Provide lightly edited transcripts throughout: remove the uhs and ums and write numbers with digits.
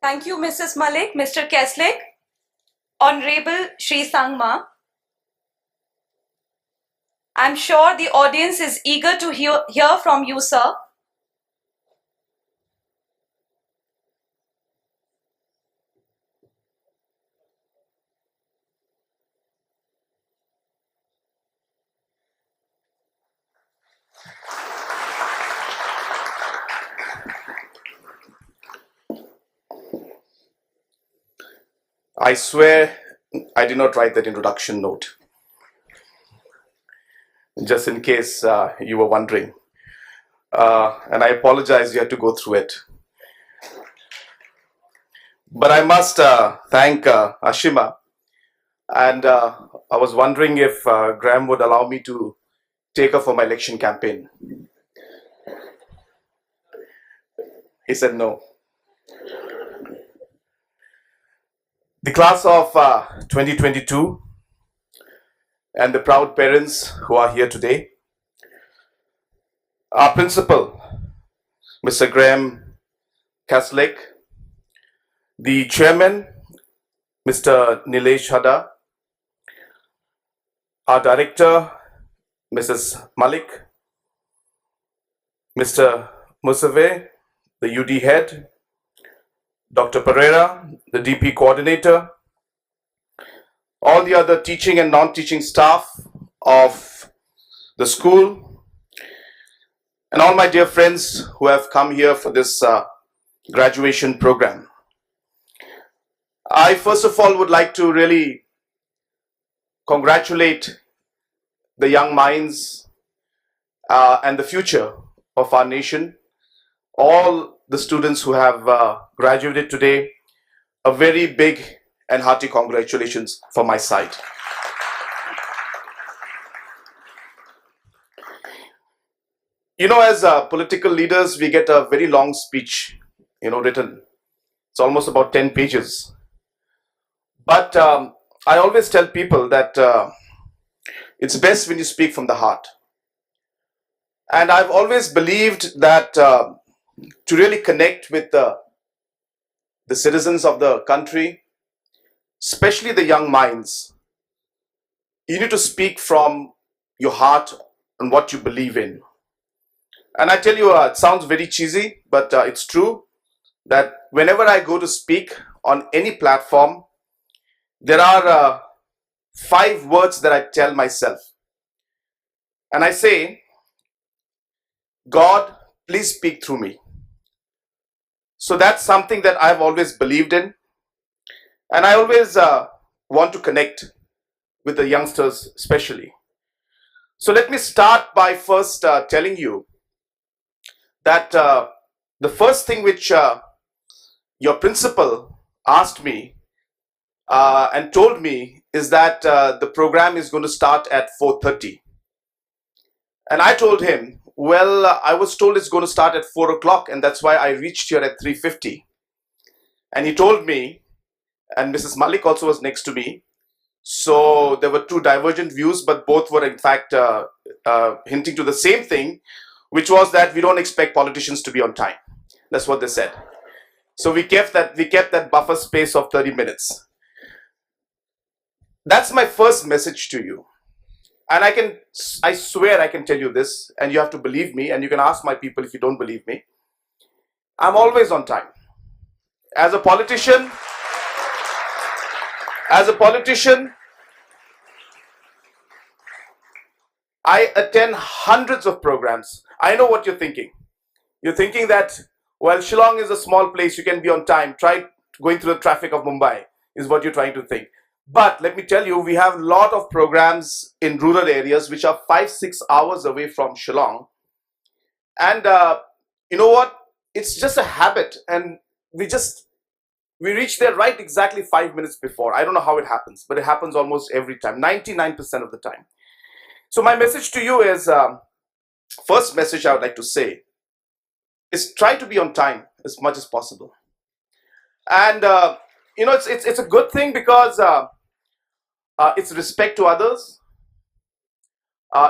Thank you, Mrs. Malik, Mr. Keslik, Honorable Shri Sangma. I'm sure the audience is eager to hear from you, sir. I swear I did not write that introduction note, just in case you were wondering. And I apologize you had to go through it. But I must thank Ashima. And I was wondering if Graham would allow me to take her for my election campaign. He said no. The class of 2022 and the proud parents who are here today, our principal, Mr. Graham Kaslik, the chairman, Mr. Nilesh Hada, our director, Mrs. Malik, Mr. Musave, the UD head, Dr. Pereira, the DP coordinator, all the other teaching and non-teaching staff of the school, and all my dear friends who have come here for this graduation program. I first of all would like to really congratulate the young minds and the future of our nation, all the students who have graduated today. A very big and hearty congratulations from my side. You know, as political leaders, we get a very long speech, written. It's almost about 10 pages. But I always tell people that it's best when you speak from the heart. And I've always believed that to really connect with the citizens of the country, especially the young minds, you need to speak from your heart and what you believe in. And I tell you, it sounds very cheesy, but it's true that whenever I go to speak on any platform, there are 5 words that I tell myself. And I say, God, please speak through me. So that's something that I've always believed in. And I always want to connect with the youngsters especially. So let me start by first telling you that the first thing which your principal asked me and told me is that the program is going to start at 4:30. And I told him, well, I was told it's going to start at 4 o'clock, and that's why I reached here at 3:50. And he told me, and Mrs. Malik also was next to me, so there were 2 divergent views, but both were in fact hinting to the same thing, which was that we don't expect politicians to be on time. That's what they said. So we kept that buffer space of 30 minutes. That's my first message to you. And I swear I can tell you this, and you have to believe me, and you can ask my people if you don't believe me. I'm always on time. As a politician, I attend hundreds of programs. I know what you're thinking. You're thinking that, well, Shillong is a small place, you can be on time. Try going through the traffic of Mumbai, is what you're trying to think. But let me tell you, we have a lot of programs in rural areas which are 5-6 hours away from Shillong. And you know what? It's just a habit. And we reach there right exactly 5 minutes before. I don't know how it happens, but it happens almost every time, 99% of the time. So my message to you is, first message I would like to say is try to be on time as much as possible. And it's a good thing because it's respect to others.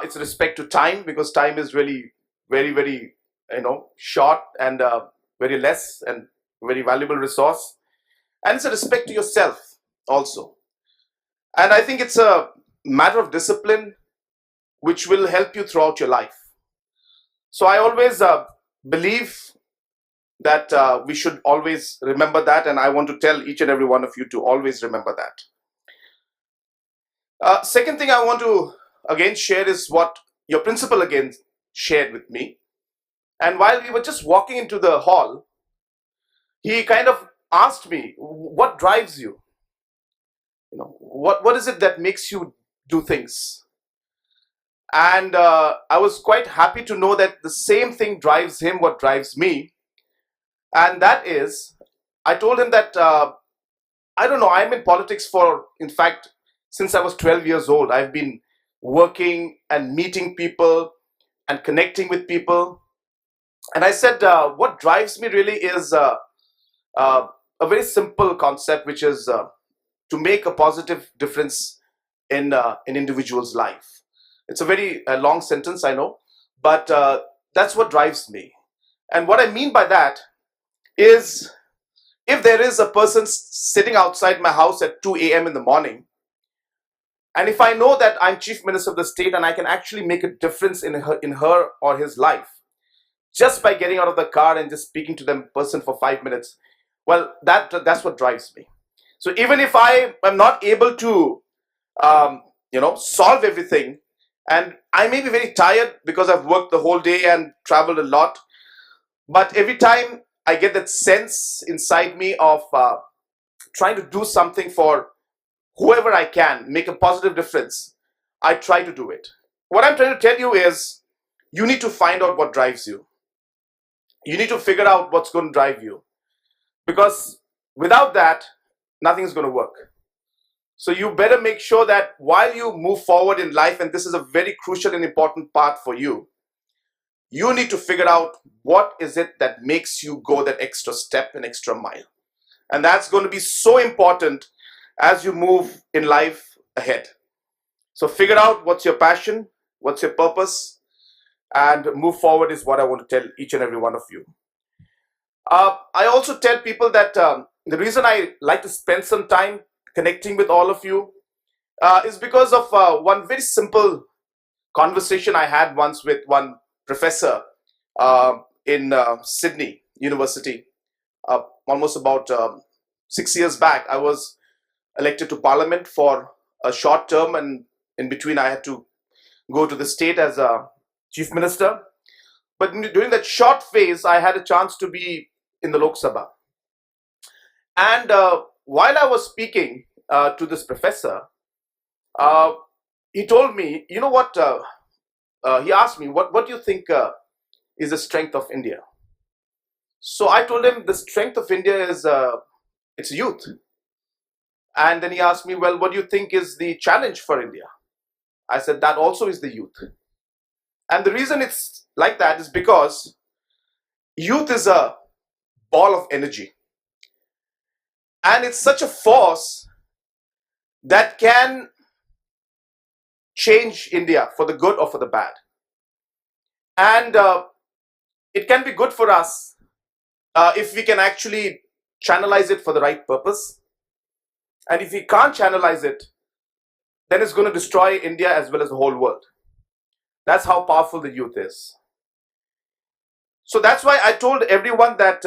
It's respect to time, because time is really very, very short and very less and very valuable resource. And it's a respect to yourself also. And I think it's a matter of discipline which will help you throughout your life. So I always believe that we should always remember that, and I want to tell each and every one of you to always remember that. Second thing I want to again share is what your principal again shared with me. And while we were just walking into the hall, he kind of asked me, what drives you? What is it that makes you do things? And I was quite happy to know that the same thing drives him, what drives me. And that is, I told him that, I don't know, I'm in politics in fact, since I was 12 years old. I've been working and meeting people and connecting with people. And I said, what drives me really is a very simple concept, which is to make a positive difference in an individual's life. It's a very long sentence, I know, but that's what drives me. And what I mean by that is, if there is a person sitting outside my house at 2 a.m. in the morning, and if I know that I'm Chief Minister of the state and I can actually make a difference in her or his life, just by getting out of the car and just speaking to them person for 5 minutes, well, that's what drives me. So even if I am not able to, solve everything, and I may be very tired because I've worked the whole day and traveled a lot, but every time I get that sense inside me of trying to do something for whoever I can, make a positive difference, I try to do it. What I'm trying to tell you is, you need to find out what drives you. You need to figure out what's going to drive you. Because without that, nothing's going to work. So you better make sure that while you move forward in life, and this is a very crucial and important part for you, you need to figure out what is it that makes you go that extra step and extra mile. And that's going to be so important as you move in life ahead. So figure out what's your passion, what's your purpose, and move forward is what I want to tell each and every one of you. I also tell people that the reason I like to spend some time connecting with all of you is because of one very simple conversation I had once with one professor in Sydney University. Almost about 6 years back, I was elected to Parliament for a short term, and in between I had to go to the state as a Chief Minister. But during that short phase, I had a chance to be in the Lok Sabha. And while I was speaking to this professor, he told me, you know what, he asked me, what do you think is the strength of India? So I told him the strength of India is its youth. And then he asked me, well, what do you think is the challenge for India? I said, that also is the youth. And the reason it's like that is because youth is a ball of energy. And it's such a force that can change India for the good or for the bad. And it can be good for us if we can actually channelize it for the right purpose. And if we can't channelize it, then it's going to destroy India as well as the whole world. That's how powerful the youth is. So that's why I told everyone that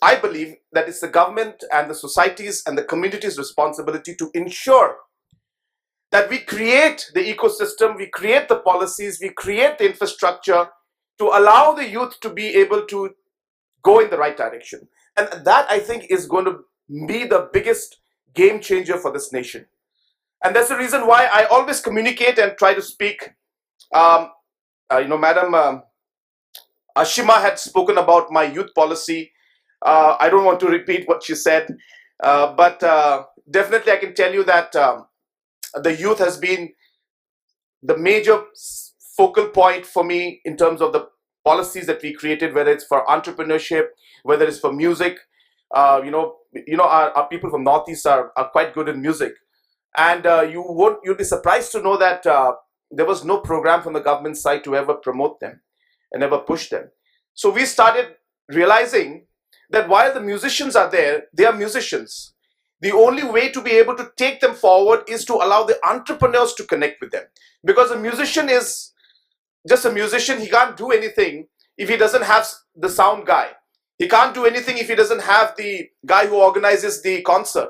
I believe that it's the government and the society's and the community's responsibility to ensure that we create the ecosystem, we create the policies, we create the infrastructure to allow the youth to be able to go in the right direction. And that, I think, is going to be the biggest game changer for this nation. And that's the reason why I always communicate and try to speak. Madam Ashima had spoken about my youth policy. I don't want to repeat what she said, but definitely I can tell you that the youth has been the major focal point for me in terms of the policies that we created, whether it's for entrepreneurship, whether it's for music. Our people from Northeast are quite good in music. And you'll be surprised to know that there was no program from the government side to ever promote them and ever push them. So we started realizing that while the musicians are there, they are musicians. The only way to be able to take them forward is to allow the entrepreneurs to connect with them. Because a musician is just a musician. He can't do anything if he doesn't have the sound guy. He can't do anything if he doesn't have the guy who organizes the concert.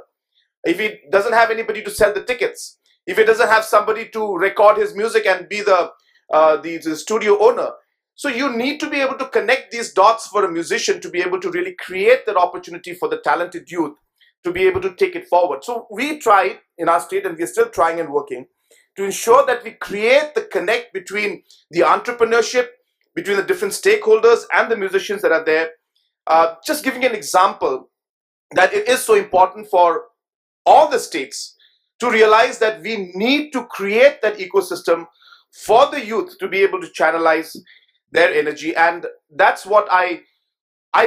If he doesn't have anybody to sell the tickets. If he doesn't have somebody to record his music and be the studio owner. So you need to be able to connect these dots for a musician to be able to really create that opportunity for the talented youth to be able to take it forward. So we tried in our state, and we're still trying and working to ensure that we create the connect between the entrepreneurship, between the different stakeholders and the musicians that are there. Just giving an example that it is so important for all the states to realize that we need to create that ecosystem for the youth to be able to channelize their energy. And that's what I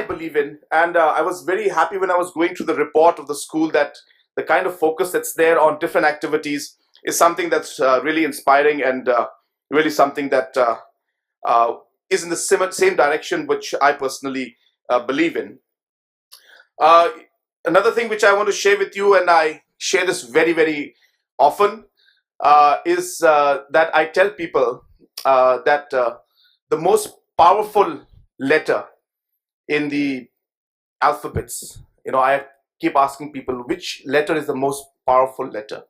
believe in. And I was very happy when I was going through the report of the school that the kind of focus that's there on different activities is something that's really inspiring, and really something that is in the same direction which I personally believe in. Another thing which I want to share with you, and I share this very, very often, is that I tell people that the most powerful letter in the alphabets, I keep asking people which letter is the most powerful letter.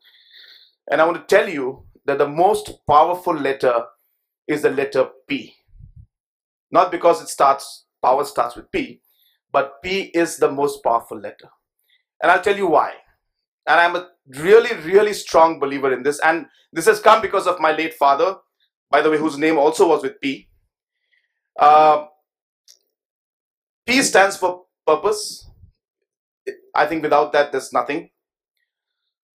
And I want to tell you that the most powerful letter is the letter P. Not because power starts with P, but P is the most powerful letter. And I'll tell you why. And I'm a really, really strong believer in this. And this has come because of my late father, by the way, whose name also was with P. P stands for purpose. I think without that, there's nothing.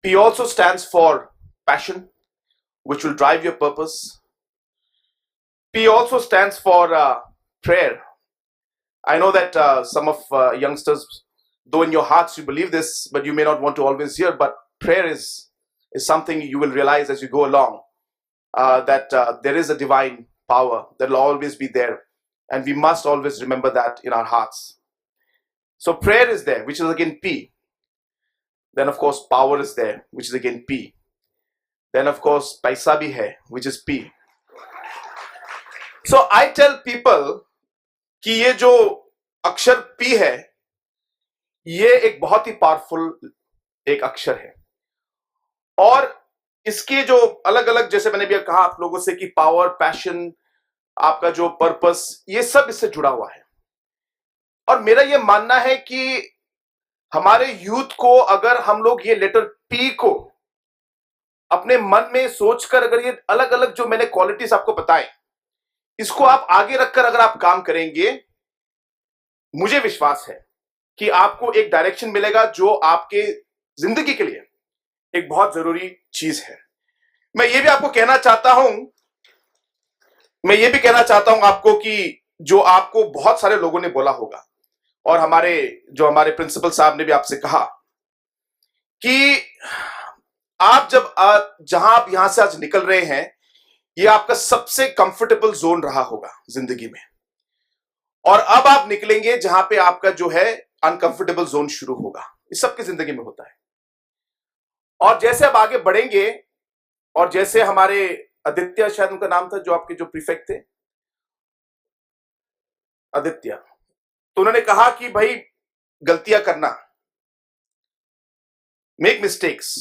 P also stands for passion, which will drive your purpose. P also stands for prayer. I know that some of youngsters, though in your hearts you believe this, but you may not want to always hear, but prayer is something you will realize as you go along, that there is a divine power that will always be there. And we must always remember that in our hearts. So prayer is there, which is again P. Then of course power is there, which is again P. Then of course paisa bhi hai, which is P. So I tell people कि ये जो अक्षर P है, ये एक बहुत ही powerful एक अक्षर है. और इसके जो अलग अलग, जैसे मैंने भी कहा आप लोगों से कि पावर, पैशन, आपका जो पर्पस, ये सब इससे जुड़ा हुआ है. और मेरा ये मानना है कि हमारे यूथ को अगर हम लोग ये लेटर P को अपने मन में सोचकर अगर ये अलग अलग जो मैंने क्वालिटीज आपको बताए, इसको आप आगे रखकर अगर आप काम करेंगे, मुझे विश्वास है कि आपको एक डायरेक्शन मिलेगा जो आपके जिंदगी के लिए एक बहुत जरूरी चीज है. मैं ये भी आपको कहना चाहता हूं आपको कि जो आपको बहुत सारे लोगों ने बोला होगा, और हमारे प्रिंसिपल साहब ने भी आपसे कहा कि आप जहां आप यहां से आज निकल रहे हैं, ये आपका सबसे कंफर्टेबल जोन रहा होगा जिंदगी में. और अब आप निकलेंगे जहां पे आपका जो है अनकंफर्टेबल जोन शुरू होगा. ये सबकी जिंदगी में होता है. और जैसे आप आगे बढ़ेंगे, और जैसे हमारे आदित्य, शायद उनका नाम था, जो आपके जो प्रीफेक्ट थे, आदित्य, तो उन्होंने कहा कि भाई गलतियां करना, make mistakes,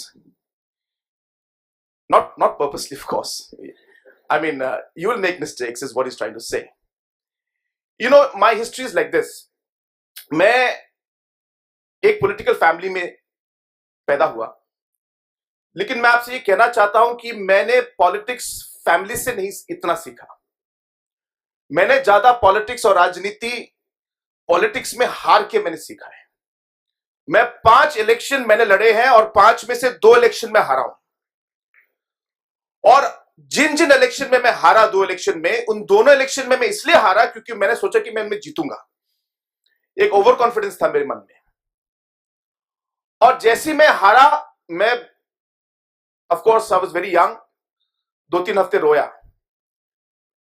not purposely, of course. I mean, you will make mistakes is what he's trying to say. My history is like this. मैं एक पॉलिटिकल फैमिली में पैदा हुआ, लेकिन मैं आपसे ये कहना चाहता हूं कि मैंने पॉलिटिक्स फैमिली से नहीं इतना सीखा. मैंने ज्यादा पॉलिटिक्स और राजनीति, पॉलिटिक्स में हार के मैंने सीखा है. मैं 5 इलेक्शन मैंने लड़े हैं और 5 में से 2 इलेक्शन में हारा हूं. और जिन इलेक्शन में मैं हारा, 2 इलेक्शन में, उन दोनों इलेक्शन में मैं इसलिए हारा क्योंकि मैंने सोचा कि मैं इनमें जीतूंगा. एक ओवर कॉन्फिडेंस था मेरे मन में. और जैसे मैं हारा, मैं of course I was very young, 2-3 हफ्ते रोया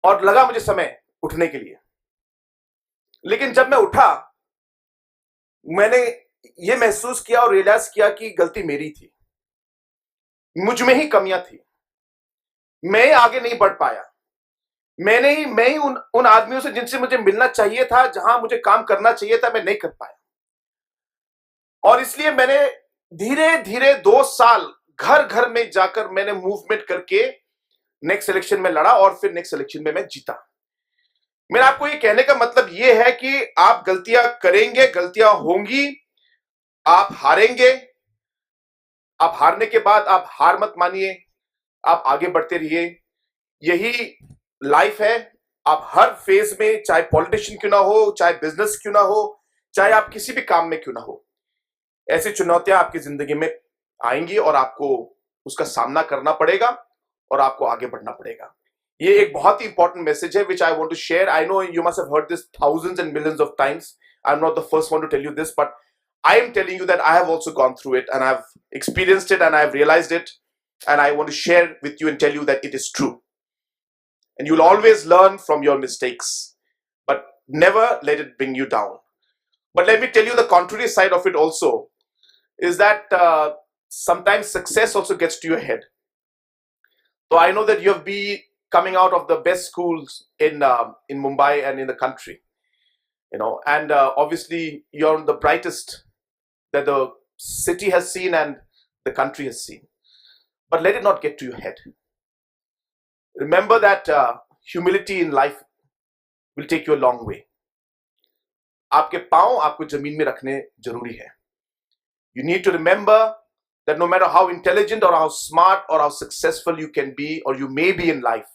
और लगा मुझे समय उठने के लिए. लेकिन जब मैं उठा मैंने ये महसूस किया और रियलाइज किया कि गलती मेरी थी, मुझ में ही कमियां थी, मैं आगे नहीं बढ़ पाया। मैं ही उन आदमियों से जिनसे मुझे मिलना चाहिए था, जहां मुझे काम करना चाहिए था, मैं नहीं कर पाया। और इसलिए मैंने धीरे धीरे 2 साल घर घर में जाकर मैंने मूवमेंट करके नेक्स्ट इलेक्शन में लड़ा और फिर नेक्स्ट इलेक्शन में मैं जीता। मेरा आपको ये कहने का मतलब ये है कि आप गलतियां करेंगे, गलतियां होंगी, आप हारेंगे। आप हारने के बाद आप हार मत मानिए, आप आगे बढ़ते रहिए। यही लाइफ है। आप हर फेज में, चाहे पॉलिटिशियन क्यों ना हो, चाहे बिजनेस क्यों ना हो, चाहे आप किसी भी काम में क्यों ना हो, ऐसी चुनौतियां आपकी जिंदगी में आएंगी और आपको उसका सामना करना पड़ेगा और आपको आगे बढ़ना पड़ेगा। ये एक बहुत ही इंपॉर्टेंट मैसेज है which I want to share. I know you must have heard this thousands and millions of times. I'm not the first one to tell you this, but I am telling you that I have also gone through it and I've experienced it and I've realized it, and I want to share with you and tell you that it is true. And you'll always learn from your mistakes, but never let it bring you down. But let me tell you the contrary side of it also, is that sometimes success also gets to your head. So I know that you have been coming out of the best schools in Mumbai and in the country, and obviously you're the brightest that the city has seen and the country has seen. But let it not get to your head. Remember that humility in life will take you a long way. आपके पांव आपको जमीन में रखने जरूरी है. You need to remember that no matter how intelligent or how smart or how successful you can be or you may be in life,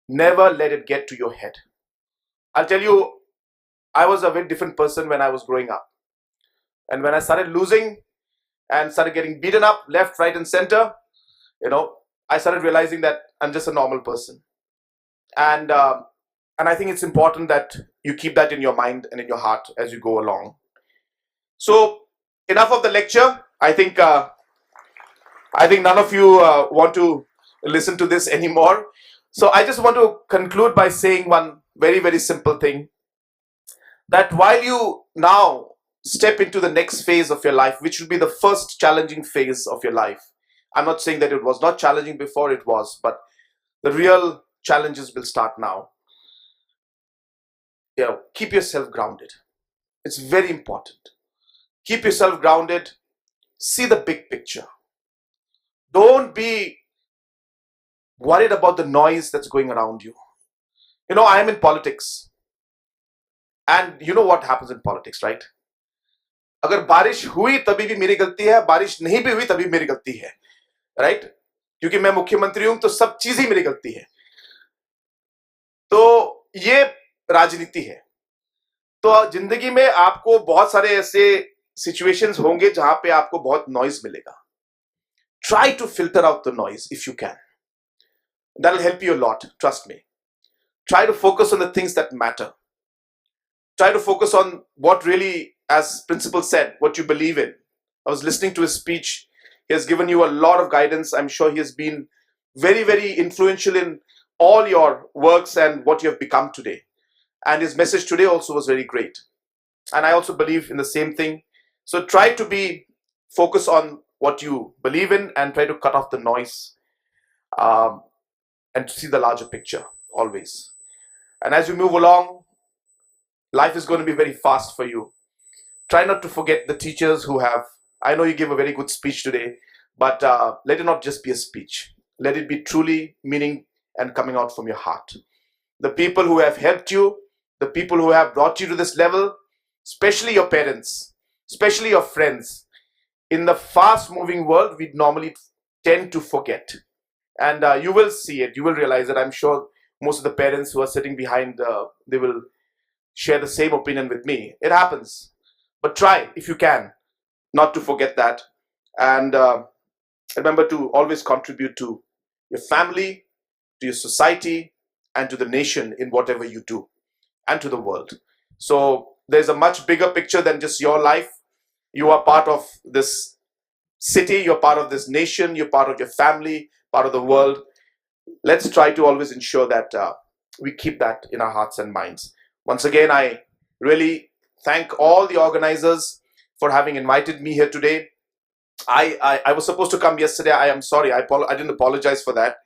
never let it get to your head. I'll tell you, I was a very different person when I was growing up. And when I started losing and started getting beaten up left, right, and center, I started realizing that I'm just a normal person. And I think it's important that you keep that in your mind and in your heart as you go along. So enough of the lecture. I think none of you want to listen to this anymore. So I just want to conclude by saying one very, very simple thing, that while you now step into the next phase of your life, which will be the first challenging phase of your life. I'm not saying that it was not challenging before, it was, but the real challenges will start now. Keep yourself grounded. It's very important. Keep yourself grounded. See the big picture. Don't be worried about the noise that's going around you. I am in politics. And you know what happens in politics, right? अगर बारिश हुई तभी भी मेरी गलती है, बारिश नहीं भी हुई तभी मेरी गलती है, राइट? क्योंकि मैं मुख्यमंत्री हूं तो सब चीज ही मेरी गलती है. तो ये राजनीति है. तो जिंदगी में आपको बहुत सारे ऐसे सिचुएशंस होंगे जहां पे आपको बहुत नॉइज मिलेगा. Try to filter out the noise if you can. That'll help you a lot, trust me. Try to focus on the things that matter. Try to focus on what really, as principal said, what you believe in. I was listening to his speech. He has given you a lot of guidance. I'm sure he has been very, very influential in all your works and what you have become today. And his message today also was very great. And I also believe in the same thing. So try to be focused on what you believe in and try to cut off the noise and to see the larger picture always. And as you move along, life is going to be very fast for you. Try not to forget the teachers who have, I know you gave a very good speech today, but let it not just be a speech. Let it be truly meaning and coming out from your heart. The people who have helped you, the people who have brought you to this level, especially your parents, especially your friends. In the fast moving world, we normally tend to forget. And you will see it, you will realize that. I'm sure most of the parents who are sitting behind, they will share the same opinion with me. It happens. But try, if you can, not to forget that. And remember to always contribute to your family, to your society, and to the nation in whatever you do, and to the world. So there's a much bigger picture than just your life. You are part of this city, you're part of this nation, you're part of your family, part of the world. Let's try to always ensure that we keep that in our hearts and minds. Once again, I really thank all the organizers for having invited me here today. I was supposed to come yesterday. I am sorry. I didn't apologize for that.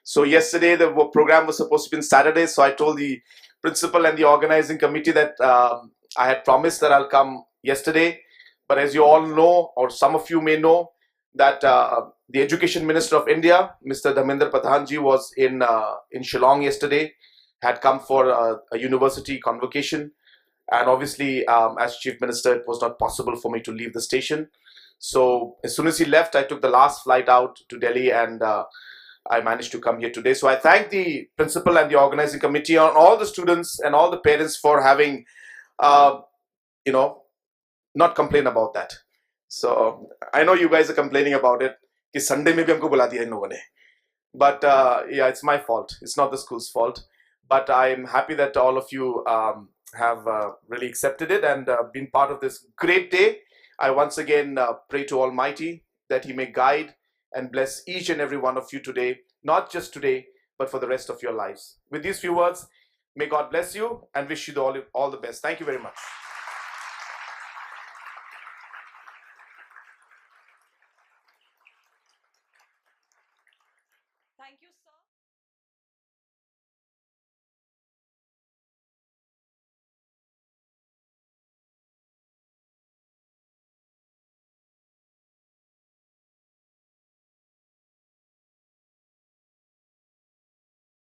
So yesterday the program was supposed to be on Saturday. So I told the principal and the organizing committee that I had promised that I'll come yesterday. But as you all know, or some of you may know, that the Education Minister of India, Mr. Dharmendra Pradhanji, was in Shillong yesterday, had come for a university convocation. And obviously, as Chief Minister, it was not possible for me to leave the station. So as soon as he left, I took the last flight out to Delhi, and I managed to come here today. So I thank the principal and the organizing committee, and all the students and all the parents for having, you know, not complain about that. So I know you guys are complaining about it. कि Sunday में भी हमको बुला दिया इन लोगों ने. But yeah, it's my fault. It's not the school's fault. But I'm happy that all of you have really accepted it and been part of this great day. I once again pray to Almighty that He may guide and bless each and every one of you today, not just today, but for the rest of your lives. With these few words, may God bless you and wish you all the best. Thank you very much.